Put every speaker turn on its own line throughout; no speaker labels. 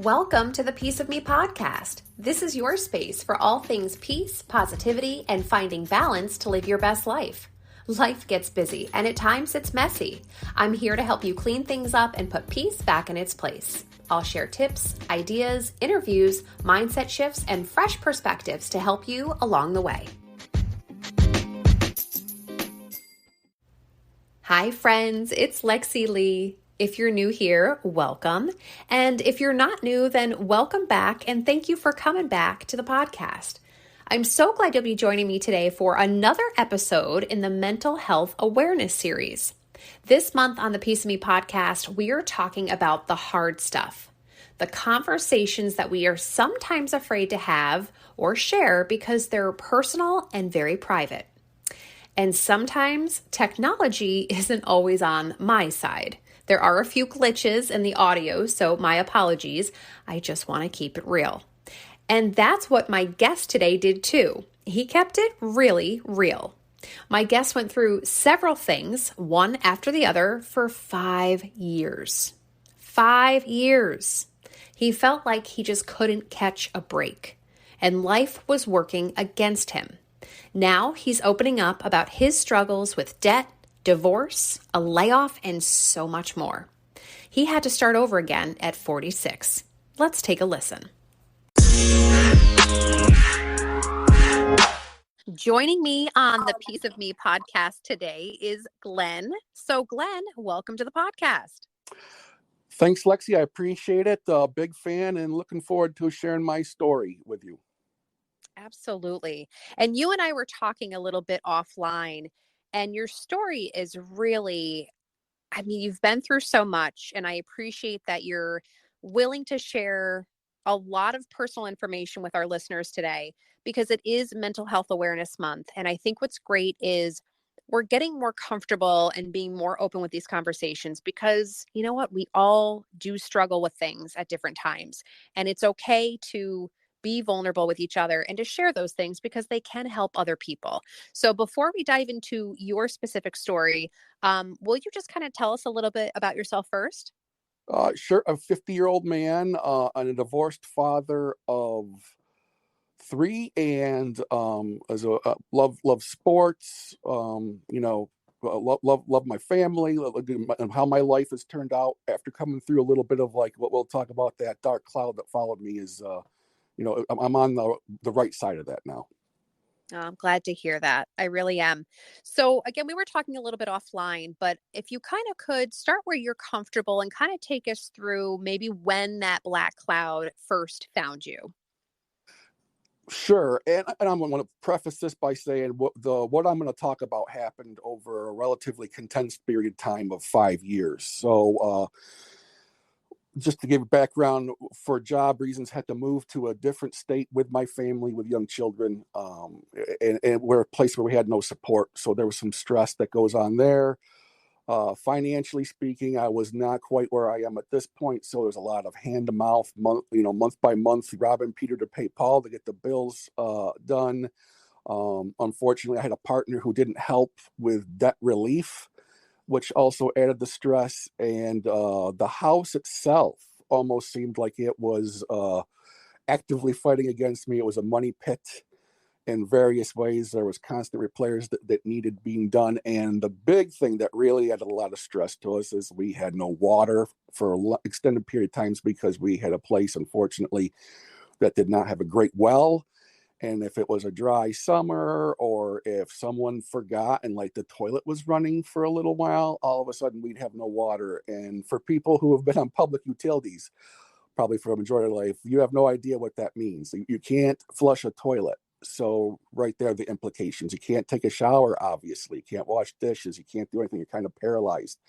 Welcome to the Piece of Me podcast. This is your space for all things peace, positivity, and finding balance to live your best life. Life gets busy, and at times it's messy. I'm here to help you clean things up and put peace back in its place. I'll share tips, ideas, interviews, mindset shifts, and fresh perspectives to help you along the way. Hi, friends. It's Lexi Lee. If you're new here, welcome. And if you're not new, then welcome back and thank you for coming back to the podcast. I'm so glad you'll be joining me today for another episode in the Mental Health Awareness series. This month on the Piece of Me podcast, we are talking about the hard stuff, the conversations that we are sometimes afraid to have or share because they're personal and very private. And sometimes technology isn't always on my side. There are a few glitches in the audio, so my apologies. I just want to keep it real. And that's what my guest today did too. He kept it really real. My guest went through several things, one after the other, for 5 years. 5 years. He felt like he just couldn't catch a break, and life was working against him. Now he's opening up about his struggles with debt, divorce, a layoff, and so much more. He had to start over again at 46. Let's take a listen. Joining me on the Piece of Me podcast today is Glenn. So Glenn, welcome to the podcast.
Thanks, Lexi. I appreciate it. Big fan and looking forward to sharing my story with you.
Absolutely. And you and I were talking a little bit offline. And your story is really, you've been through so much, and I appreciate that you're willing to share a lot of personal information with our listeners today because it is Mental Health Awareness Month. And I think what's great is we're getting more comfortable and being more open with these conversations because, you know what, we all do struggle with things at different times. And it's okay to be vulnerable with each other and to share those things because they can help other people. So before we dive into your specific story, will you just kind of tell us a little bit about yourself first?
Sure. I'm a 50-year-old man and a divorced father of 3 and love sports, love my family, and how my life has turned out after coming through a little bit of like what we'll talk about, that dark cloud that followed me is I'm on the right side of that now.
Oh, I'm glad to hear that. I really am. So again, we were talking a little bit offline, but if you kind of could start where you're comfortable and kind of take us through maybe when that black cloud first found you.
Sure. And I'm going to preface this by saying what I'm going to talk about happened over a relatively condensed period of time of 5 years. So, just to give background, for job reasons, had to move to a different state with my family, with young children, and we're a place where we had no support. So there was some stress that goes on there. Financially speaking, I was not quite where I am at this point. So there's a lot of hand to mouth, month by month, robbing Peter to pay Paul to get the bills done. Unfortunately, I had a partner who didn't help with debt relief, which also added the stress, and the house itself almost seemed like it was actively fighting against me. It was a money pit in various ways. There was constant repairs that needed being done, and the big thing that really added a lot of stress to us is we had no water for an extended period of times because we had a place, unfortunately, that did not have a great well. And if it was a dry summer or if someone forgot and like the toilet was running for a little while, all of a sudden we'd have no water. And for people who have been on public utilities, probably for a majority of life, you have no idea what that means. You can't flush a toilet. So right there, the implications. You can't take a shower, obviously. You can't wash dishes. You can't do anything. You're kind of paralyzed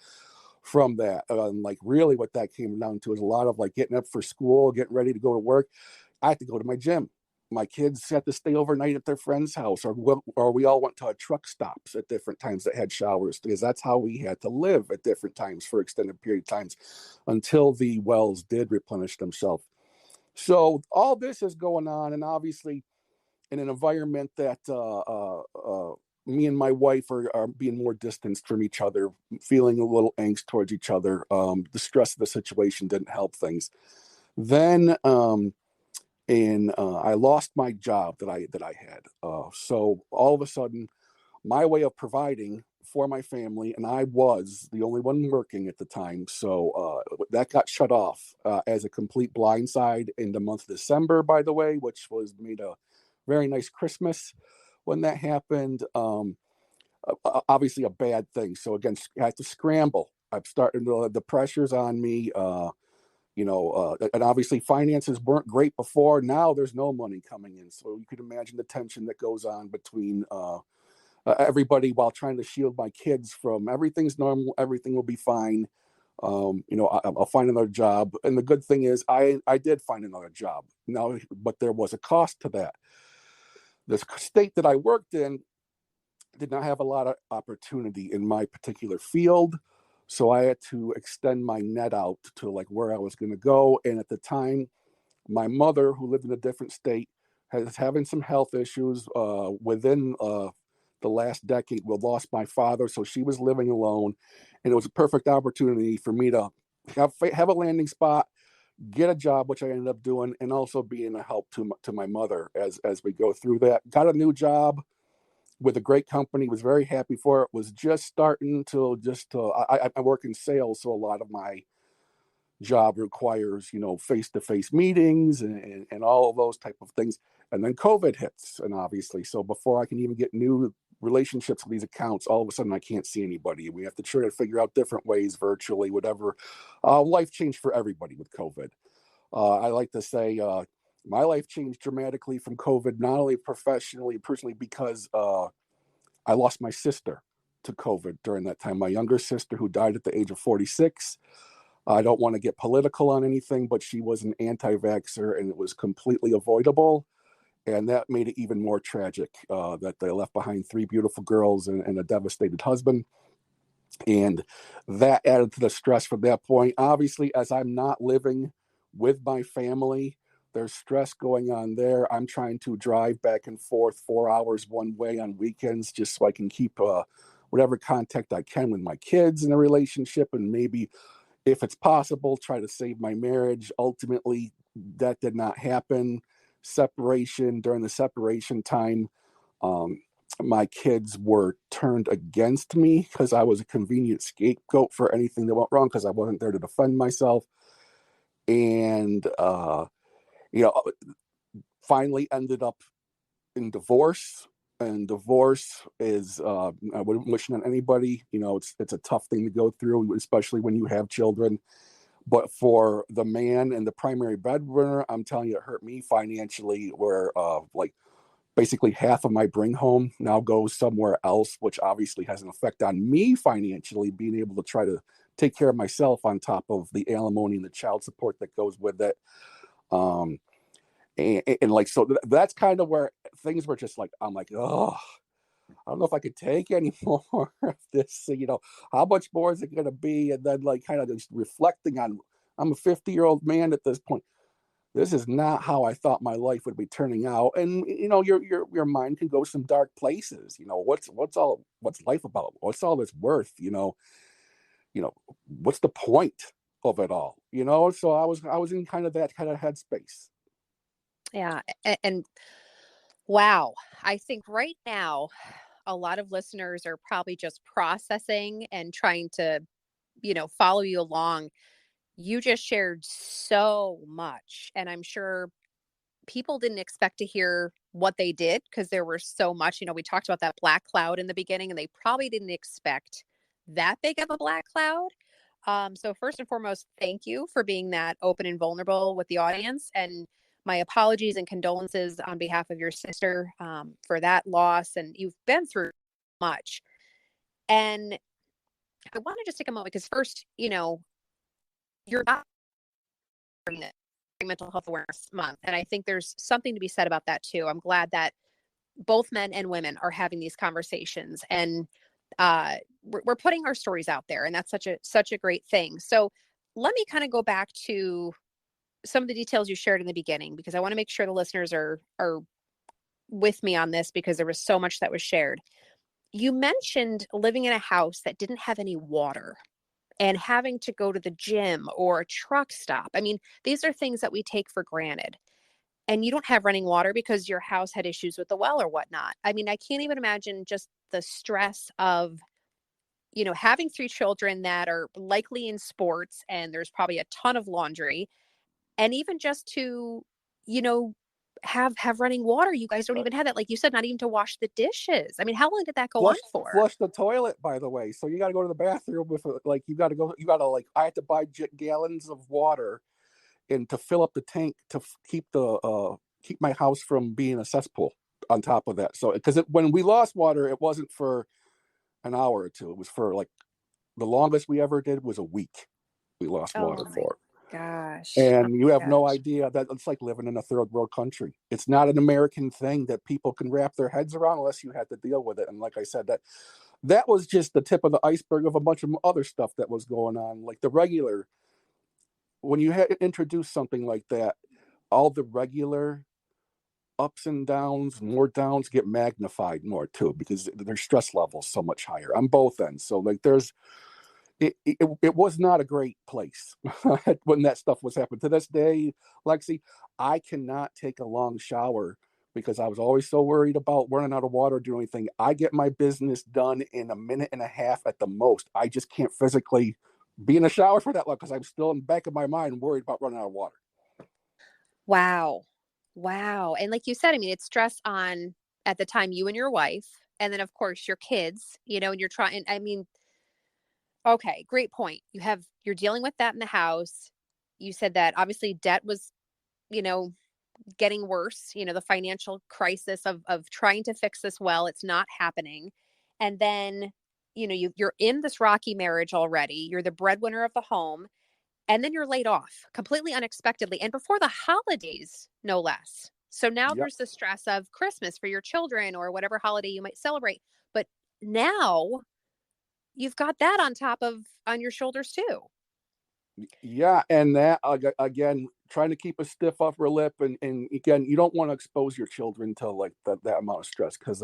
from that. Like really what that came down to is a lot of like getting up for school, getting ready to go to work. I had to go to my gym. My kids had to stay overnight at their friend's house, or we all went to truck stops at different times that had showers, because that's how we had to live at different times for extended period of times until the wells did replenish themselves. So all this is going on, and obviously in an environment that me and my wife are being more distanced from each other, feeling a little angst towards each other. The stress of the situation didn't help things. Then I lost my job that I had. So all of a sudden, my way of providing for my family, and I was the only one working at the time, so that got shut off as a complete blindside in the month of December, by the way, which was made a very nice Christmas when that happened. Obviously a bad thing. So again, I have to scramble. I'm starting to, the pressures on me. And obviously finances weren't great before. Now there's no money coming in, so you can imagine the tension that goes on between everybody while trying to shield my kids from everything's normal, everything will be fine. I'll find another job, and the good thing is I did find another job now, but there was a cost to that. The state that I worked in did not have a lot of opportunity in my particular field. So I had to extend my net out to like where I was going to go. And at the time, my mother, who lived in a different state, was having some health issues within the last decade. We lost my father, so she was living alone. And it was a perfect opportunity for me to have a landing spot, get a job, which I ended up doing, and also being a help to my mother as we go through that. Got a new job with a great company, was very happy for it, was just starting to I work in sales, so a lot of my job requires, face-to-face meetings and all of those type of things. And then COVID hits, and obviously, so before I can even get new relationships with these accounts, all of a sudden I can't see anybody. We have to try to figure out different ways, virtually, whatever. Life changed for everybody with COVID. I like to say my life changed dramatically from COVID, not only professionally, personally, because I lost my sister to COVID during that time. My younger sister, who died at the age of 46. I don't want to get political on anything, but she was an anti-vaxxer, and it was completely avoidable. And that made it even more tragic that they left behind three beautiful girls and a devastated husband. And that added to the stress from that point. Obviously, as I'm not living with my family, there's stress going on there. I'm trying to drive back and forth 4 hours one way on weekends just so I can keep whatever contact I can with my kids in a relationship, and maybe, if it's possible, try to save my marriage. Ultimately, that did not happen. During the separation time, um, my kids were turned against me because I was a convenient scapegoat for anything that went wrong because I wasn't there to defend myself. And, you know, finally ended up in divorce. And divorce is, I wouldn't wish it on anybody. It's a tough thing to go through, especially when you have children. But for the man and the primary breadwinner, I'm telling you, it hurt me financially, where like basically half of my bring home now goes somewhere else, which obviously has an effect on me financially, being able to try to take care of myself on top of the alimony and the child support that goes with it. Um, and like, so that's kind of where things were just like, I'm like, oh, I don't know if I could take any more of this. How much more is it going to be? And then, like, kind of just reflecting on, I'm a 50-year-old man at this point. This is not how I thought my life would be turning out. And your mind can go some dark places. What's life about? What's all this worth? What's the point of it all? So I was in kind of that kind of headspace.
Yeah. And wow, I think right now, a lot of listeners are probably just processing and trying to, follow you along. You just shared so much. And I'm sure people didn't expect to hear what they did because there was so much. We talked about that black cloud in the beginning, and they probably didn't expect that big of a black cloud. So first and foremost, thank you for being that open and vulnerable with the audience. And my apologies and condolences on behalf of your sister for that loss. And you've been through much. And I want to just take a moment because first, you're not Mental Health Awareness Month. And I think there's something to be said about that too. I'm glad that both men and women are having these conversations, and we're putting our stories out there, and that's such a great thing. So let me kind of go back to some of the details you shared in the beginning, because I want to make sure the listeners are with me on this, because there was so much that was shared. You mentioned living in a house that didn't have any water. and having to go to the gym or a truck stop. I mean, these are things that we take for granted. And you don't have running water because your house had issues with the well or whatnot. I mean, I can't even imagine just the stress of, having three children that are likely in sports and there's probably a ton of laundry. And even just to, you know, have running water. You guys don't
Uh,
even have that. Like you said, not even to wash the dishes. I mean, how long did that go on
flush
for?
flush the toilet, by the way. So you got to go to the bathroom with like you got to like I had to buy gallons of water and to fill up the tank to keep my house from being a cesspool on top of that. So because when we lost water, it wasn't for an hour or two. It was for like the longest we ever did was a week. We lost
Oh
water
my
for.
gosh. Oh
And you have
my
no
gosh.
idea that it's like living in a third world country. It's not an American thing that people can wrap their heads around unless you had to deal with it. And like I said, that was just the tip of the iceberg of a bunch of other stuff that was going on. Like the regular, when you had introduced something like that, all the regular ups and downs, more downs get magnified more too because their stress levels so much higher on both ends. So like it was not a great place when that stuff was happening. To this day, Lexi, I cannot take a long shower because I was always so worried about running out of water or doing anything. I get my business done in a minute and a half at the most. I just can't physically be in the shower for that long because I'm still in the back of my mind worried about running out of water.
Wow. Wow. And like you said, I mean, it's stress on at the time you and your wife, and then of course your kids, and you're trying, I mean, okay, great point. You're dealing with that in the house. You said that obviously debt was, you know, getting worse, the financial crisis of trying to fix this well, it's not happening. And then, you're in this rocky marriage already. You're the breadwinner of the home, and then you're laid off completely unexpectedly and before the holidays, no less. So now
Yep.
there's the stress of Christmas for your children or whatever holiday you might celebrate. But now you've got that on your shoulders too.
Yeah, and that again, trying to keep a stiff upper lip, and again, you don't want to expose your children to like that amount of stress because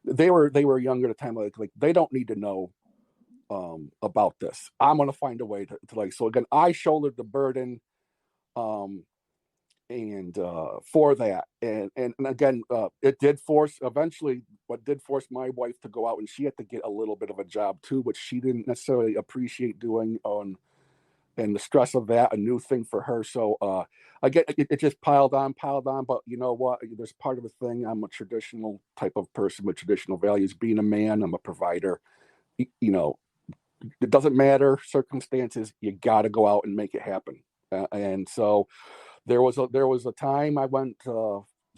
they were younger at the time. Like they don't need to know about this. I'm gonna find a way to like. So again, I shouldered the burden, um, and for that, and again, it did force eventually. What did force my wife to go out, and she had to get a little bit of a job too, which she didn't necessarily appreciate doing on and the stress of that, a new thing for her. So I get it just piled on. But you know what? There's part of the thing. I'm a traditional type of person with traditional values. Being a man, I'm a provider. You know, it doesn't matter circumstances. You got to go out and make it happen. And so there was a time I went. It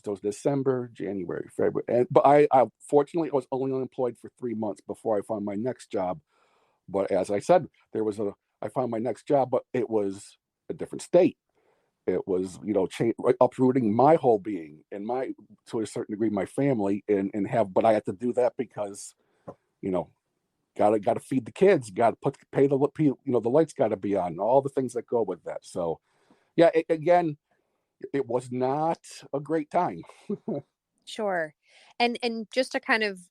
was December, January, February, but I fortunately I was only unemployed for 3 months before I found my next job. But as I said, I found my next job, but it was a different state. It was, uprooting my whole being and to a certain degree, my family but I had to do that because, you know, gotta feed the kids, pay the lights gotta be on, all the things that go with that. So yeah, again, it was not a great time.
Sure. And just to kind of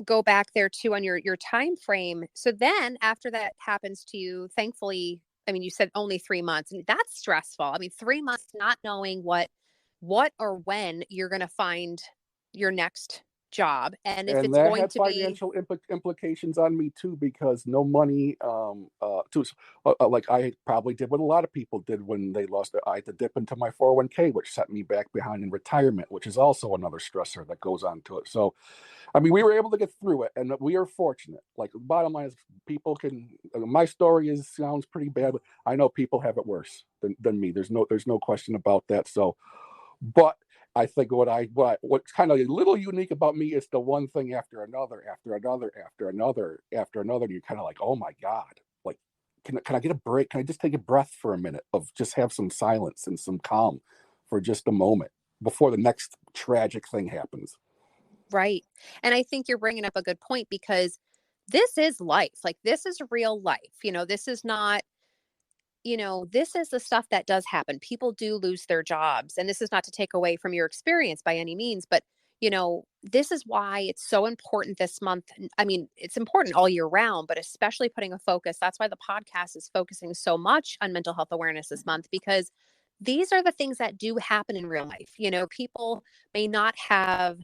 go back there too on your time frame. So then after that happens to you, thankfully, I mean, you said only 3 months, and that's stressful. I mean, 3 months not knowing what or when you're going to find your next job, and if
And
it's
that
going
had
to be
financial implications on me too, because no money, like I probably did what a lot of people did when they lost it. I had to dip into my 401k, which set me back behind in retirement, which is also another stressor that goes on to it. So I mean, we were able to get through it, and we are fortunate. Like the bottom line is, people can. My story sounds pretty bad, but I know people have it worse than me. There's no question about that. So, but I think what's kind of a little unique about me is the one thing after another, after another, after another, after another. And you're kind of like, oh my god, like, can I get a break? Can I just take a breath for a minute of just have some silence and some calm for just a moment before the next tragic thing happens?
right. And I think you're bringing up a good point because this is life. Like this is real life. This is not this is the stuff that does happen. People do lose their jobs. And this is not to take away from your experience by any means, but this is why it's so important this month. I mean, it's important all year round, but especially putting a focus. That's why the podcast is focusing so much on mental health awareness this month, because these are the things that do happen in real life. People may not have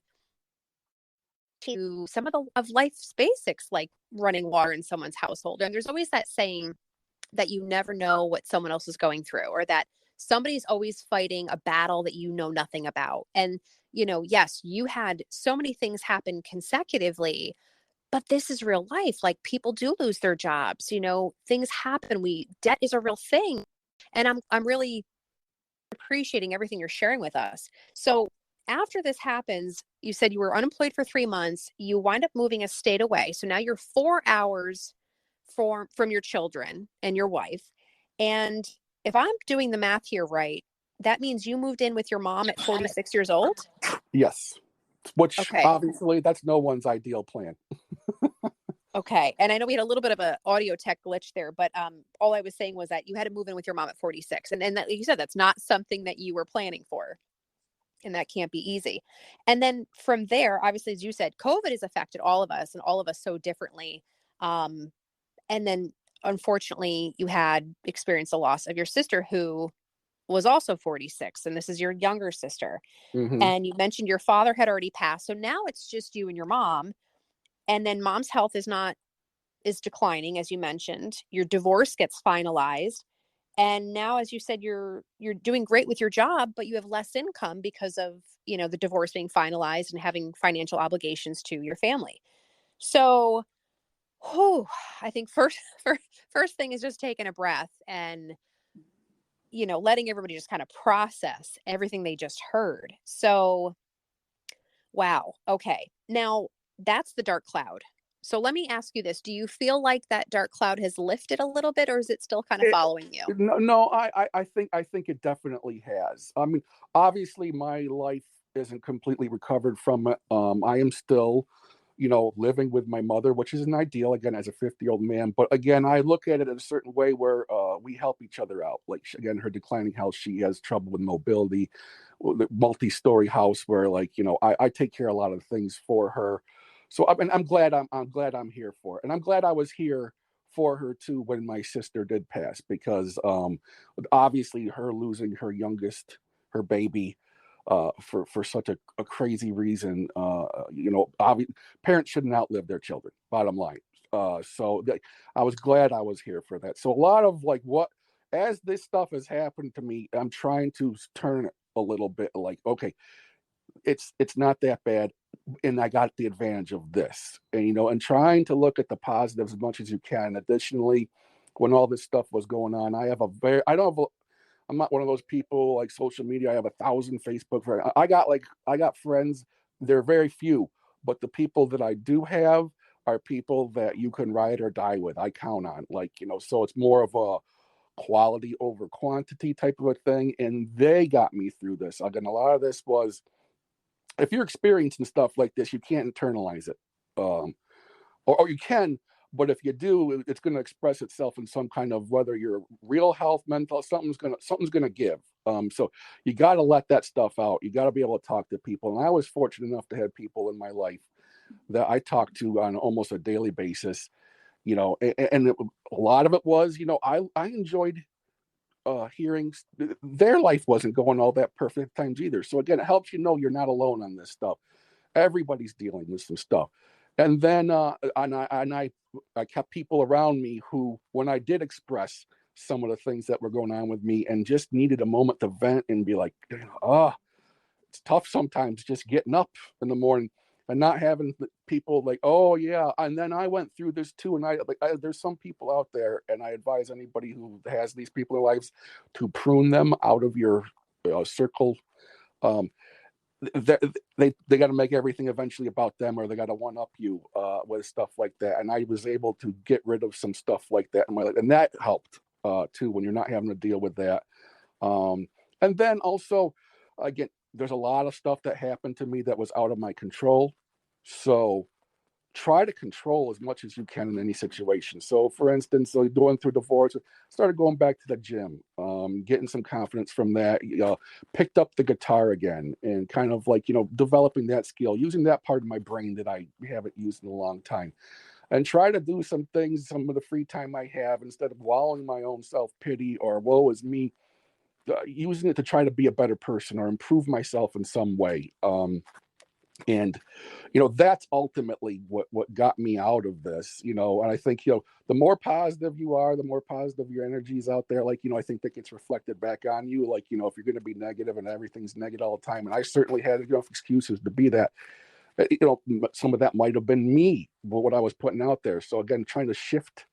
to some of life's basics, like running water in someone's household. And there's always that saying that you never know what someone else is going through, or that somebody's always fighting a battle that you know nothing about. And, yes, you had so many things happen consecutively, but this is real life. Like, people do lose their jobs, things happen. Debt is a real thing. And I'm really appreciating everything you're sharing with us. So after this happens, you said you were unemployed for 3 months. You wind up moving a state away. So now you're 4 hours from your children and your wife. And if I'm doing the math here right, that means you moved in with your mom at 46 years old?
Yes. Which
Okay.
obviously that's no one's ideal plan.
Okay. And I know we had a little bit of an audio tech glitch there, but all I was saying was that you had to move in with your mom at 46. And that, like you said, that's not something that you were planning for. And that can't be easy. And then from there, obviously, as you said, COVID has affected all of us and all of us so differently. And then unfortunately, you had experienced the loss of your sister, who was also 46. And this is your younger sister.
Mm-hmm.
And you mentioned your father had already passed. So now it's just you and your mom. And then mom's health is declining, as you mentioned. Your divorce gets finalized. And now, as you said, you're doing great with your job, but you have less income because of, the divorce being finalized and having financial obligations to your family. So, I think first thing is just taking a breath and, letting everybody just kind of process everything they just heard. So, wow. Okay. Now, that's the dark cloud. So let me ask you this. Do you feel like that dark cloud has lifted a little bit, or is it still kind of following you?
No, I think it definitely has. I mean, obviously my life isn't completely recovered from it. I am still, living with my mother, which isn't ideal again as a 50-year-old man. But again, I look at it in a certain way where we help each other out. Like again, her declining health, she has trouble with mobility, the multi-story house where I take care of a lot of things for her. So I'm glad I'm here for it, and I'm glad I was here for her too when my sister did pass, because obviously her losing her baby for such a crazy reason, parents shouldn't outlive their children, bottom line. I was glad I was here for that. So a lot of as this stuff has happened to me, I'm trying to turn it a little bit, like, okay, it's not that bad, and I got the advantage of this, and trying to look at the positives as much as you can. Additionally, when all this stuff was going on, I'm not one of those people like social media. I have 1,000 Facebook friends. I got friends. They're very few, but the people that I do have are people that you can ride or die with. I count on, so it's more of a quality over quantity type of a thing, and they got me through this. Again, a lot of this was, if you're experiencing stuff like this, you can't internalize it, or you can, but if you do, it's going to express itself in some kind of, whether you're real health, mental, something's gonna give. So you got to let that stuff out. You got to be able to talk to people, and I was fortunate enough to have people in my life that I talked to on almost a daily basis. A lot of it was, I enjoyed hearing their life wasn't going all that perfect times either. So again, it helps you're not alone on this stuff. Everybody's dealing with some stuff. And then I kept people around me who, when I did express some of the things that were going on with me and just needed a moment to vent and be like, it's tough sometimes just getting up in the morning and not having people like, oh yeah, and then I went through this too. And there's some people out there, and I advise anybody who has these people in their lives to prune them out of your circle. Um, they got to make everything eventually about them, or they got to one up you with stuff like that. And I was able to get rid of some stuff like that in my life, and that helped too, when you're not having to deal with that. And then also, again, there's a lot of stuff that happened to me that was out of my control. So try to control as much as you can in any situation. So, for instance, going through divorce, started going back to the gym, getting some confidence from that. Picked up the guitar again, and kind of like developing that skill, using that part of my brain that I haven't used in a long time, and try to do some things, some of the free time I have, instead of wallowing my own self pity or woe is me, using it to try to be a better person or improve myself in some way. And that's ultimately what got me out of this. And I think the more positive you are, the more positive your energy is out there. Like I think that gets reflected back on you. Like if you're going to be negative and everything's negative all the time, and I certainly had enough excuses to be that. Some of that might have been me, but what I was putting out there. So again, trying to shift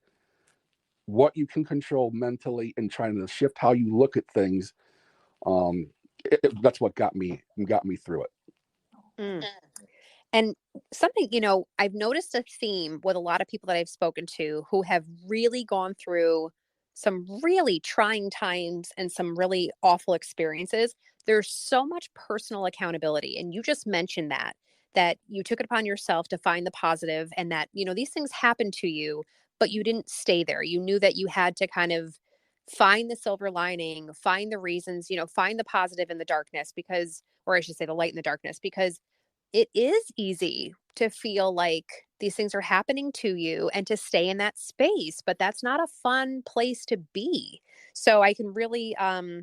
what you can control mentally and trying to shift how you look at things. That's what got me through it.
Mm. And something, I've noticed a theme with a lot of people that I've spoken to who have really gone through some really trying times and some really awful experiences. There's so much personal accountability. And you just mentioned that you took it upon yourself to find the positive, and that, these things happened to you, but you didn't stay there. You knew that you had to kind of find the silver lining, find the reasons, find the positive in the darkness, because, or I should say the light in the darkness, because it is easy to feel like these things are happening to you and to stay in that space, but that's not a fun place to be. So I can really, I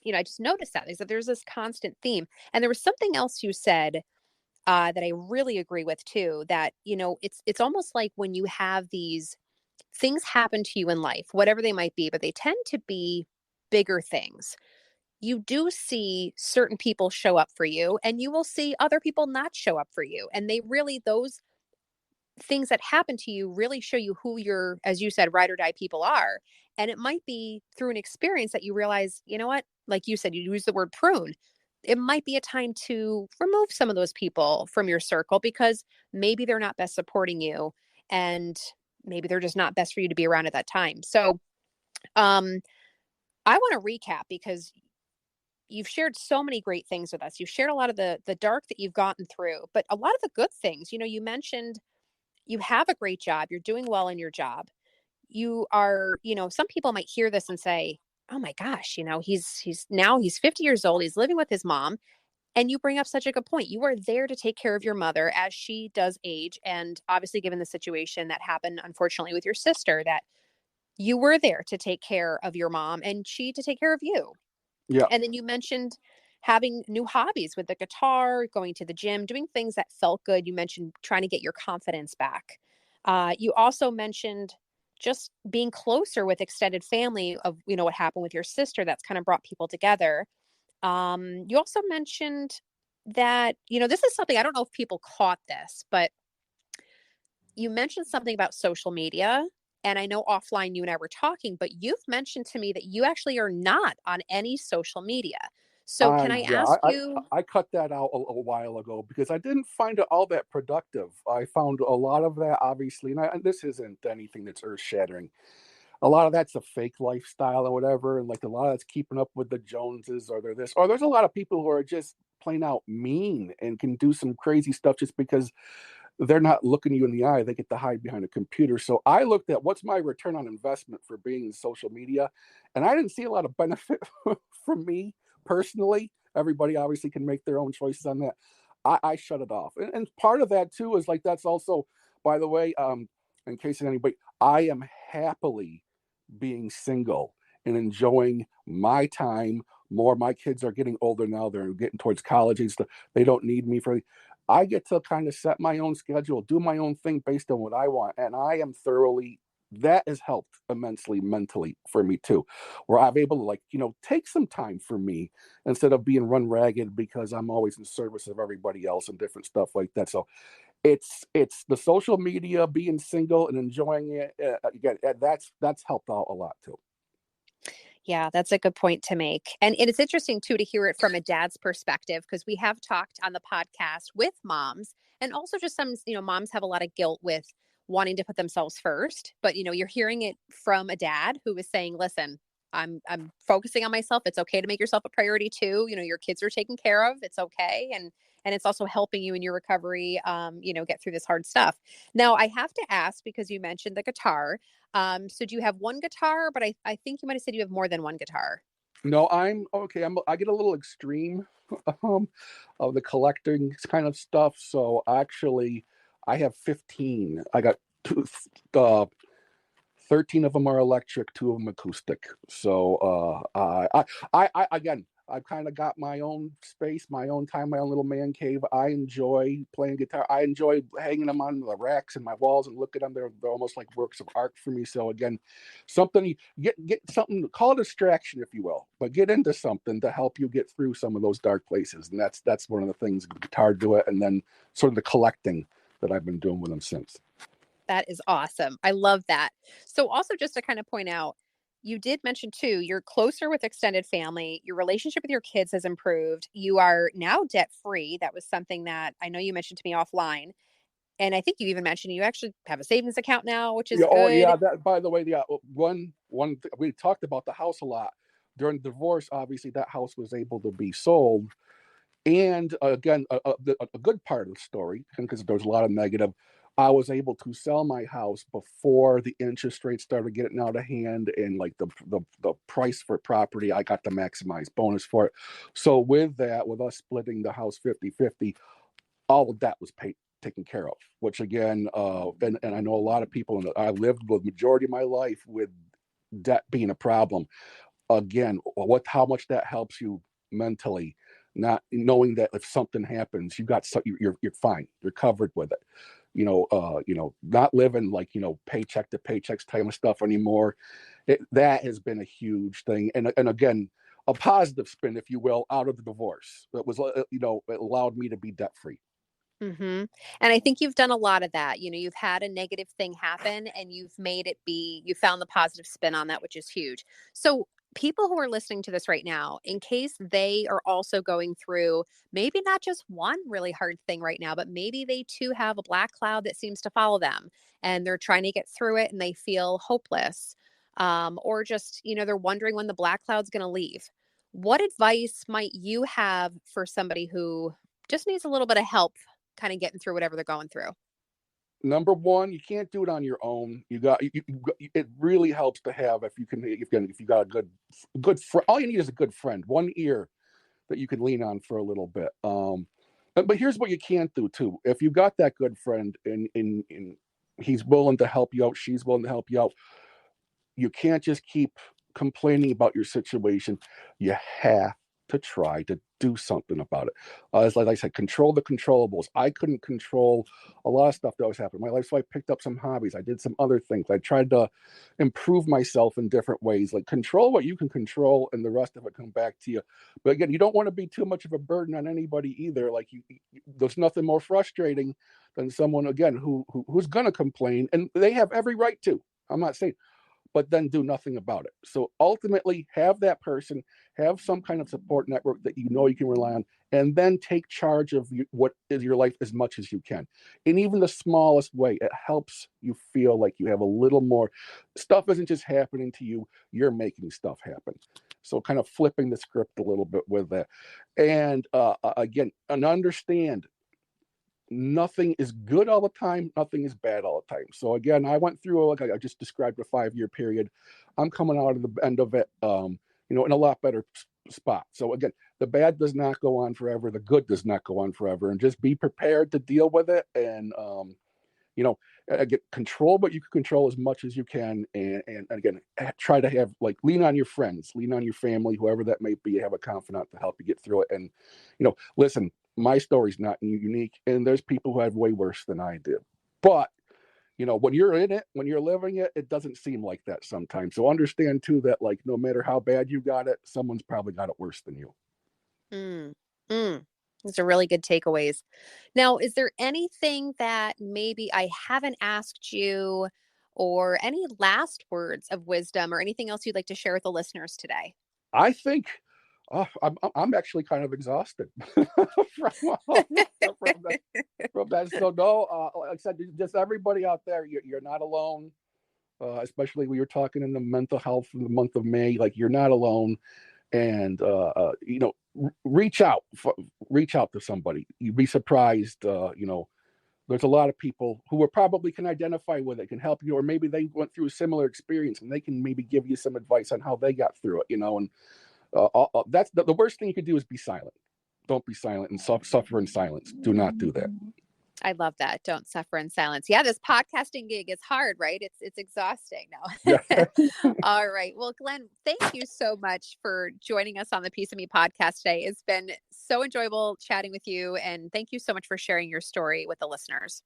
just noticed that is that there's this constant theme. And there was something else you said that I really agree with too, that, it's almost like when you have these things happen to you in life, whatever they might be, but they tend to be bigger things. You do see certain people show up for you, and you will see other people not show up for you. And those things that happen to you really show you who your, as you said, ride or die people are. And it might be through an experience that you realize, you know what, like you said, you use the word prune. It might be a time to remove some of those people from your circle, because maybe they're not best supporting you, and maybe they're just not best for you to be around at that time. So, I want to recap, because you've shared so many great things with us. You've shared a lot of the dark that you've gotten through, but a lot of the good things. You mentioned you have a great job. You're doing well in your job. You are, some people might hear this and say, "Oh my gosh, he's 50 years old. He's living with his mom." And you bring up such a good point. You are there to take care of your mother as she does age, and obviously, given the situation that happened, unfortunately, with your sister, that you were there to take care of your mom and she to take care of you.
Yeah.
And then you mentioned having new hobbies with the guitar, going to the gym, doing things that felt good. You mentioned trying to get your confidence back. You also mentioned just being closer with extended family of, what happened with your sister. That's kind of brought people together. You also mentioned that, this is something, I don't know if people caught this, but you mentioned something about social media. And I know offline you and I were talking, but you've mentioned to me that you actually are not on any social media. So can I
Yeah,
ask you?
I cut that out a while ago because I didn't find it all that productive. I found a lot of that, obviously, and this isn't anything that's earth shattering. A lot of that's a fake lifestyle or whatever, and like a lot of that's keeping up with the Joneses, or they're this, or there's a lot of people who are just plain out mean and can do some crazy stuff just because they're not looking you in the eye. They get to hide behind a computer. So I looked at what's my return on investment for being in social media, and I didn't see a lot of benefit from me personally. Everybody obviously can make their own choices on that. I shut it off, and part of that too is like that's also, by the way, in case anybody, I am happily being single and enjoying my time more. My kids are getting older now; they're getting towards college and stuff. They don't need me for. I get to kind of set my own schedule, do my own thing based on what I want, and I am thoroughly. That has helped immensely mentally for me too, where I'm able to take some time for me instead of being run ragged because I'm always in service of everybody else and different stuff like that. So it's the social media, being single and enjoying it. Again, that's helped out a lot too.
Yeah, that's a good point to make. And it's interesting too to hear it from a dad's perspective, because we have talked on the podcast with moms, and also just some, moms have a lot of guilt with wanting to put themselves first. But, you're hearing it from a dad who is saying, listen, I'm focusing on myself. It's okay to make yourself a priority too. Your kids are taken care of. It's okay. And it's also helping you in your recovery, get through this hard stuff. Now, I have to ask because you mentioned the guitar. So do you have one guitar? But I think you might have said you have more than one guitar.
No, I'm okay. I get a little extreme um, of the collecting kind of stuff. So actually, I have 15. I got two, uh, 13 of them are electric, two of them acoustic. So again, I've kind of got my own space, my own time, my own little man cave. I enjoy playing guitar. I enjoy hanging them on the racks and my walls and look at them. They're almost like works of art for me. So again, something get something, call it a distraction, if you will, but get into something to help you get through some of those dark places. And that's one of the things guitar do it, and then sort of the collecting that I've been doing with them since.
That is awesome. I love that. So also just to kind of point out, you did mention too, you're closer with extended family. Your relationship with your kids has improved. You are now debt free. That was something that I know you mentioned to me offline. And I think you even mentioned you actually have a savings account now, which is
Yeah, oh yeah.
good.
That, by the way, yeah. We talked about the house a lot during the divorce. Obviously, that house was able to be sold, and again, a good part of the story, because there's a lot of negative. I was able to sell my house before the interest rate started getting out of hand, and like the price for property, I got the maximized bonus for it. So with that, with us splitting the house 50-50, all of that was paid taken care of, which again, and I know a lot of people, and I lived with majority of my life with debt being a problem. Again, how much that helps you mentally, not knowing that if something happens, you're fine, you're covered with it. Not living like paycheck to paychecks type of stuff anymore. That has been a huge thing, and again, a positive spin, if you will, out of the divorce. That was it allowed me to be debt free.
And I think you've done a lot of that. You've had a negative thing happen and you found the positive spin on that, which is huge. So, people who are listening to this right now, in case they are also going through maybe not just one really hard thing right now, but maybe they too have a black cloud that seems to follow them and they're trying to get through it and they feel hopeless. Or just, they're wondering when the black cloud's going to leave. What advice might you have for somebody who just needs a little bit of help kind of getting through whatever they're going through?
Number one, you can't do it on your own. It really helps to have, if you got a good friend. All you need is a good friend, one ear that you can lean on for a little bit. But here's what you can't do too. If you got that good friend and he's willing to help you out, she's willing to help you out, you can't just keep complaining about your situation. You have to try to do something about it. As like I said, control the controllables. I couldn't control a lot of stuff that was happening in my life, so I picked up some hobbies. I did some other things. I tried to improve myself in different ways. Like control what you can control, and the rest of it come back to you. But again, you don't want to be too much of a burden on anybody either. Like there's nothing more frustrating than someone again who's going to complain, and they have every right to. I'm not saying, but then do nothing about it. So ultimately, have that person, have some kind of support network that you can rely on, and then take charge of what is your life as much as you can. In even the smallest way, it helps you feel like you have a little more. Stuff isn't just happening to you, you're making stuff happen. So kind of flipping the script a little bit with that. And again, and understand nothing is good all the time, nothing is bad all the time. So again, I went through, like I just described, a 5-year period. I'm coming out of the end of it in a lot better spot. So again, the bad does not go on forever, the good does not go on forever, and just be prepared to deal with it. And again, control what you can control as much as you can, and again, try to have, like, lean on your friends, lean on your family, whoever that may be. Have a confidant to help you get through it. And listen, my story's not unique, and there's people who have way worse than I did. But when you're in it, when you're living it, it doesn't seem like that sometimes. So understand too that, like, no matter how bad you got it, someone's probably got it worse than you.
Mm, mm. These are really good takeaways. Now, is there anything that maybe I haven't asked you, or any last words of wisdom, or anything else you'd like to share with the listeners today?
I think I'm actually kind of exhausted from, from that. So no, like I said, just everybody out there, you're not alone. especially when you're talking in the mental health in the month of May. Like, you're not alone, and reach out to somebody. You'd be surprised. There's a lot of people who are probably can identify with it, can help you, or maybe they went through a similar experience and they can maybe give you some advice on how they got through it. And that's the worst thing you could do is be silent. Don't be silent and suffer in silence. Do not do that.
I love that. Don't suffer in silence. Yeah, this podcasting gig is hard, right? It's exhausting now.
Yeah.
All right. Well, Glenn, thank you so much for joining us on the Piece of Me podcast today. It's been so enjoyable chatting with you, and thank you so much for sharing your story with the listeners.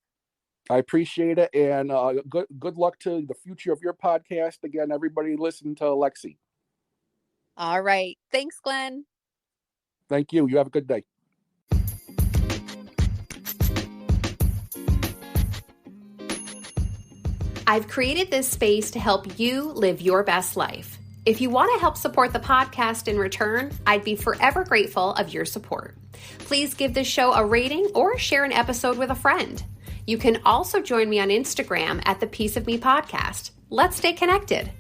I appreciate it, and good luck to the future of your podcast. Again, everybody listen to Lexi.
All right. Thanks, Glenn.
Thank you. You have a good day.
I've created this space to help you live your best life. If you want to help support the podcast in return, I'd be forever grateful of your support. Please give this show a rating or share an episode with a friend. You can also join me on Instagram at the Piece of Me Podcast. Let's stay connected.